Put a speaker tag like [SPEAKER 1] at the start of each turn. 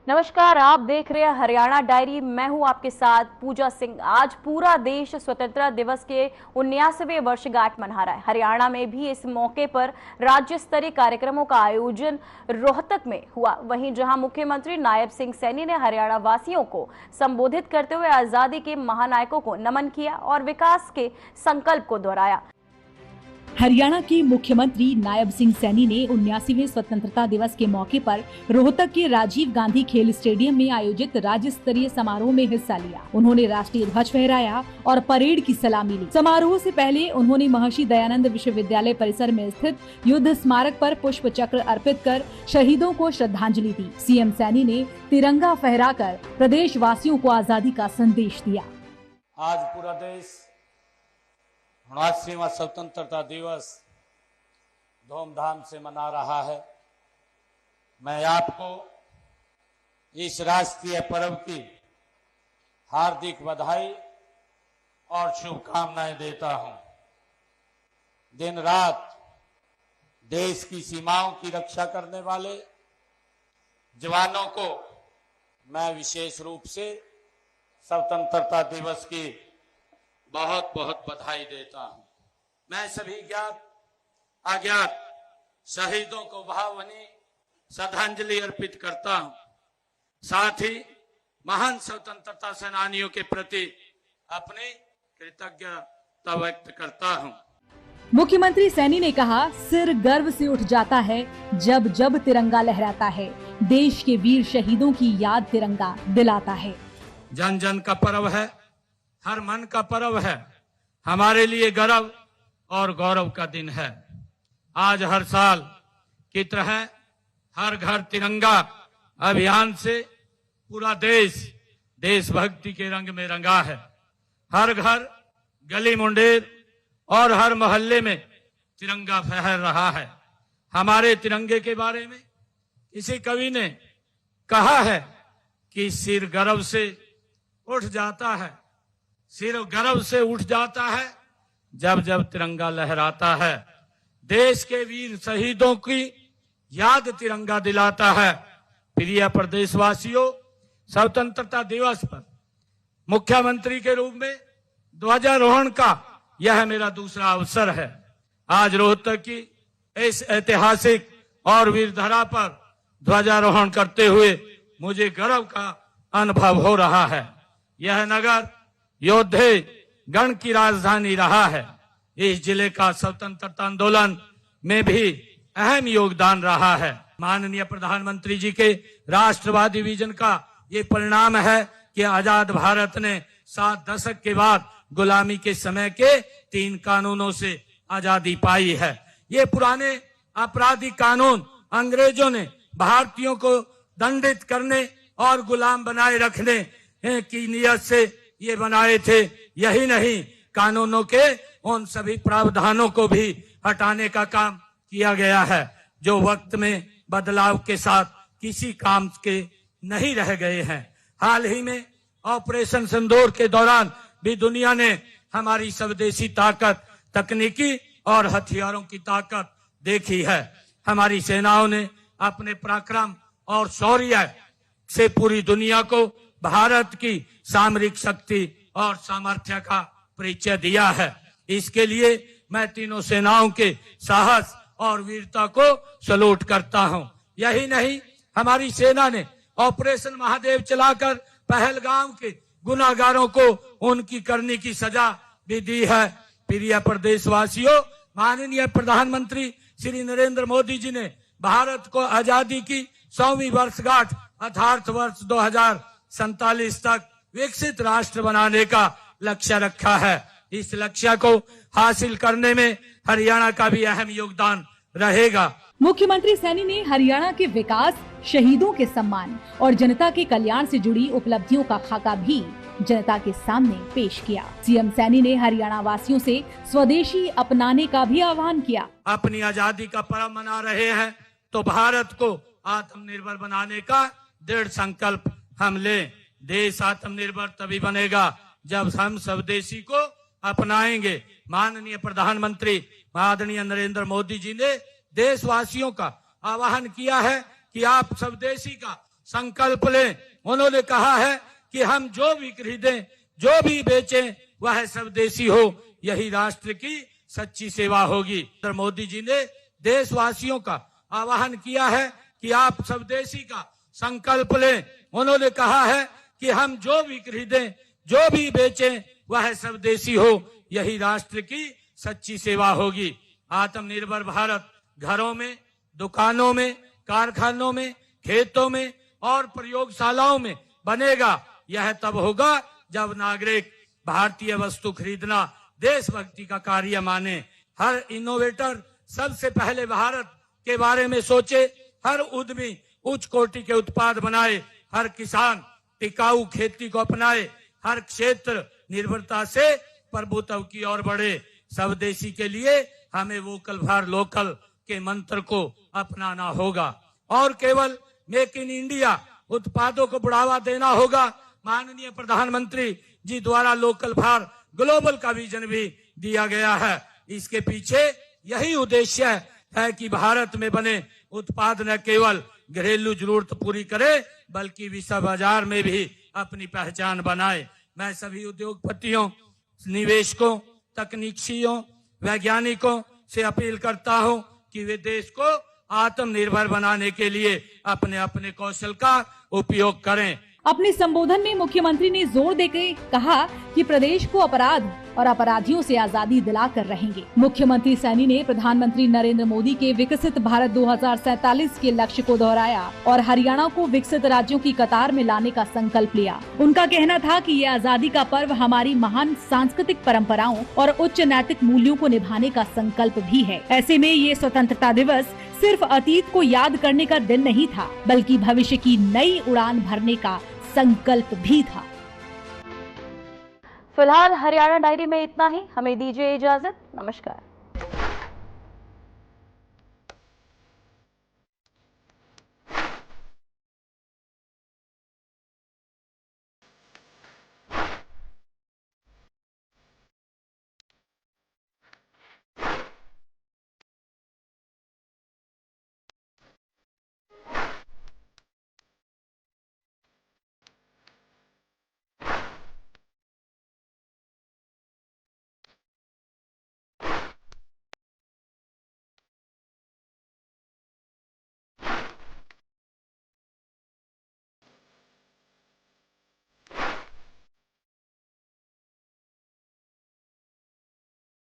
[SPEAKER 1] नमस्कार, आप देख रहे हैं हरियाणा डायरी। मैं हूं आपके साथ पूजा सिंह। आज पूरा देश स्वतंत्रता दिवस के 79वें वर्षगांठ मना रहा है। हरियाणा में भी इस मौके पर राज्य स्तरीय कार्यक्रमों का आयोजन रोहतक में हुआ। वहीं जहां मुख्यमंत्री नायब सिंह सैनी ने हरियाणा वासियों को संबोधित करते हुए आजादी के महानायकों को नमन किया और विकास के संकल्प को दोहराया।
[SPEAKER 2] हरियाणा के मुख्यमंत्री नायब सिंह सैनी ने 79वें स्वतंत्रता दिवस के मौके पर रोहतक के राजीव गांधी खेल स्टेडियम में आयोजित राज्य स्तरीय समारोह में हिस्सा लिया। उन्होंने राष्ट्रीय ध्वज फहराया और परेड की सलामी ली। समारोह से पहले उन्होंने महर्षि दयानंद विश्वविद्यालय परिसर में स्थित युद्ध स्मारक पर पुष्प चक्र अर्पित कर शहीदों को श्रद्धांजलि दी। सीएम सैनी ने तिरंगा फहराकर प्रदेश वासियों को आजादी का संदेश दिया।
[SPEAKER 3] आज पूरा देश 79वां स्वतंत्रता दिवस धूमधाम से मना रहा है। मैं आपको इस राष्ट्रीय पर्व की हार्दिक बधाई और शुभकामनाएं देता हूं। दिन रात देश की सीमाओं की रक्षा करने वाले जवानों को मैं विशेष रूप से स्वतंत्रता दिवस की बहुत बहुत बधाई देता हूं। मैं सभी ज्ञात अज्ञात शहीदों को भावभीनी श्रद्धांजलि अर्पित करता हूं। साथ ही महान स्वतंत्रता सेनानियों के प्रति अपनी कृतज्ञता व्यक्त करता हूं।
[SPEAKER 2] मुख्यमंत्री सैनी ने कहा, सिर गर्व से उठ जाता है जब जब तिरंगा लहराता है। देश के वीर शहीदों की याद तिरंगा दिलाता है।
[SPEAKER 3] जन जन का पर्व है, हर मन का पर्व है। हमारे लिए गर्व और गौरव का दिन है। आज हर साल की तरह हर घर तिरंगा अभियान से पूरा देश देशभक्ति के रंग में रंगा है। हर घर, गली मुंडेर और हर मोहल्ले में तिरंगा फहर रहा है। हमारे तिरंगे के बारे में किसी कवि ने कहा है कि सिर गर्व से उठ जाता है, सिर गर्व से उठ जाता है जब जब तिरंगा लहराता है। देश के वीर शहीदों की याद तिरंगा दिलाता है। प्रिय प्रदेशवासियों, स्वतंत्रता दिवस पर मुख्यमंत्री के रूप में ध्वजारोहण का यह मेरा दूसरा अवसर है। आज रोहतक की इस ऐतिहासिक और वीर धरा पर ध्वजारोहण करते हुए मुझे गर्व का अनुभव हो रहा है। यह नगर योद्धे गण की राजधानी रहा है। इस जिले का स्वतंत्रता आंदोलन में भी अहम योगदान रहा है। माननीय प्रधानमंत्री जी के राष्ट्रवादी विजन का ये परिणाम है कि आजाद भारत ने 7 दशक के बाद गुलामी के समय के 3 कानूनों से आजादी पाई है। ये पुराने आपराधिक कानून अंग्रेजों ने भारतीयों को दंडित करने और गुलाम बनाए रखने की नियत से ये बनाए थे। यही नहीं, कानूनों के उन सभी प्रावधानों को भी हटाने का काम किया गया है जो वक्त में बदलाव के साथ किसी काम के नहीं रह गए हैं। हाल ही में ऑपरेशन सिंदूर के दौरान भी दुनिया ने हमारी स्वदेशी ताकत, तकनीकी और हथियारों की ताकत देखी है। हमारी सेनाओं ने अपने पराक्रम और शौर्य से पूरी दुनिया को भारत की सामरिक शक्ति और सामर्थ्य का परिचय दिया है। इसके लिए मैं तीनों सेनाओं के साहस और वीरता को सैल्यूट करता हूं। यही नहीं, हमारी सेना ने ऑपरेशन महादेव चलाकर पहलगाम के गुनाहगारों को उनकी करनी की सजा भी दी है। प्रिय प्रदेशवासियों, माननीय प्रधानमंत्री श्री नरेंद्र मोदी जी ने भारत को आजादी की 100वीं वर्षगांठ अर्थात वर्ष 2047 तक विकसित राष्ट्र बनाने का लक्ष्य रखा है। इस लक्ष्य को हासिल करने में हरियाणा का भी अहम योगदान रहेगा।
[SPEAKER 2] मुख्यमंत्री सैनी ने हरियाणा के विकास, शहीदों के सम्मान और जनता के कल्याण से जुड़ी उपलब्धियों का खाका भी जनता के सामने पेश किया। सीएम सैनी ने हरियाणा वासियों से स्वदेशी अपनाने का भी आह्वान किया।
[SPEAKER 3] अपनी आजादी का पर्व मना रहे हैं तो भारत को आत्मनिर्भर बनाने का दृढ़ संकल्प हम लें। देश आत्मनिर्भर तभी बनेगा जब हम स्वदेशी को अपनाएंगे। माननीय प्रधानमंत्री आदरणीय नरेंद्र मोदी जी ने देशवासियों का आह्वान किया है कि आप स्वदेशी का संकल्प लें। उन्होंने कहा है कि हम जो भी खरीदें, जो भी बेचें, वह स्वदेशी हो, यही राष्ट्र की सच्ची सेवा होगी। नरेंद्र मोदी जी ने देशवासियों का आह्वान किया है कि आप स्वदेशी का संकल्प लें। उन्होंने कहा है कि हम जो भी खरीदें, जो भी बेचें, वह स्वदेशी हो, यही राष्ट्र की सच्ची सेवा होगी। आत्मनिर्भर भारत घरों में, दुकानों में, कारखानों में, खेतों में और प्रयोगशालाओं में बनेगा। यह तब होगा जब नागरिक भारतीय वस्तु खरीदना देशभक्ति का कार्य माने। हर इनोवेटर सबसे पहले भारत के बारे में सोचे, हर उद्यमी उच्च कोटि के उत्पाद बनाए, हर किसान टिकाऊ खेती को अपनाए, हर क्षेत्र निर्भरता से प्रभुत्व की ओर बढ़े। स्वदेशी के लिए हमें वोकल फॉर लोकल के मंत्र को अपनाना होगा और केवल मेक इन इंडिया उत्पादों को बढ़ावा देना होगा। माननीय प्रधानमंत्री जी द्वारा लोकल फॉर ग्लोबल का विजन भी दिया गया है। इसके पीछे यही उद्देश्य है कि भारत में बने उत्पाद न केवल घरेलू जरूरत पूरी करे, बल्कि विश्व बाजार में भी अपनी पहचान बनाए। मैं सभी उद्योगपतियों, निवेशकों, तकनीशियों, वैज्ञानिकों से अपील करता हूं कि वे देश को आत्मनिर्भर बनाने के लिए अपने अपने कौशल का उपयोग करें।
[SPEAKER 2] अपने संबोधन में मुख्यमंत्री ने जोर देकर कहा कि प्रदेश को अपराध और अपराधियों से आजादी दिलाकर रहेंगे। मुख्यमंत्री सैनी ने प्रधानमंत्री नरेंद्र मोदी के विकसित भारत 2047 के लक्ष्य को दोहराया और हरियाणा को विकसित राज्यों की कतार में लाने का संकल्प लिया। उनका कहना था कि ये आजादी का पर्व हमारी महान सांस्कृतिक परंपराओं और उच्च नैतिक मूल्यों को निभाने का संकल्प भी है। ऐसे में ये स्वतंत्रता दिवस सिर्फ अतीत को याद करने का दिन नहीं था, बल्कि भविष्य की नई उड़ान भरने का संकल्प भी था।
[SPEAKER 1] फिलहाल हरियाणा डायरी में इतना ही। हमें दीजिए इजाजत। नमस्कार।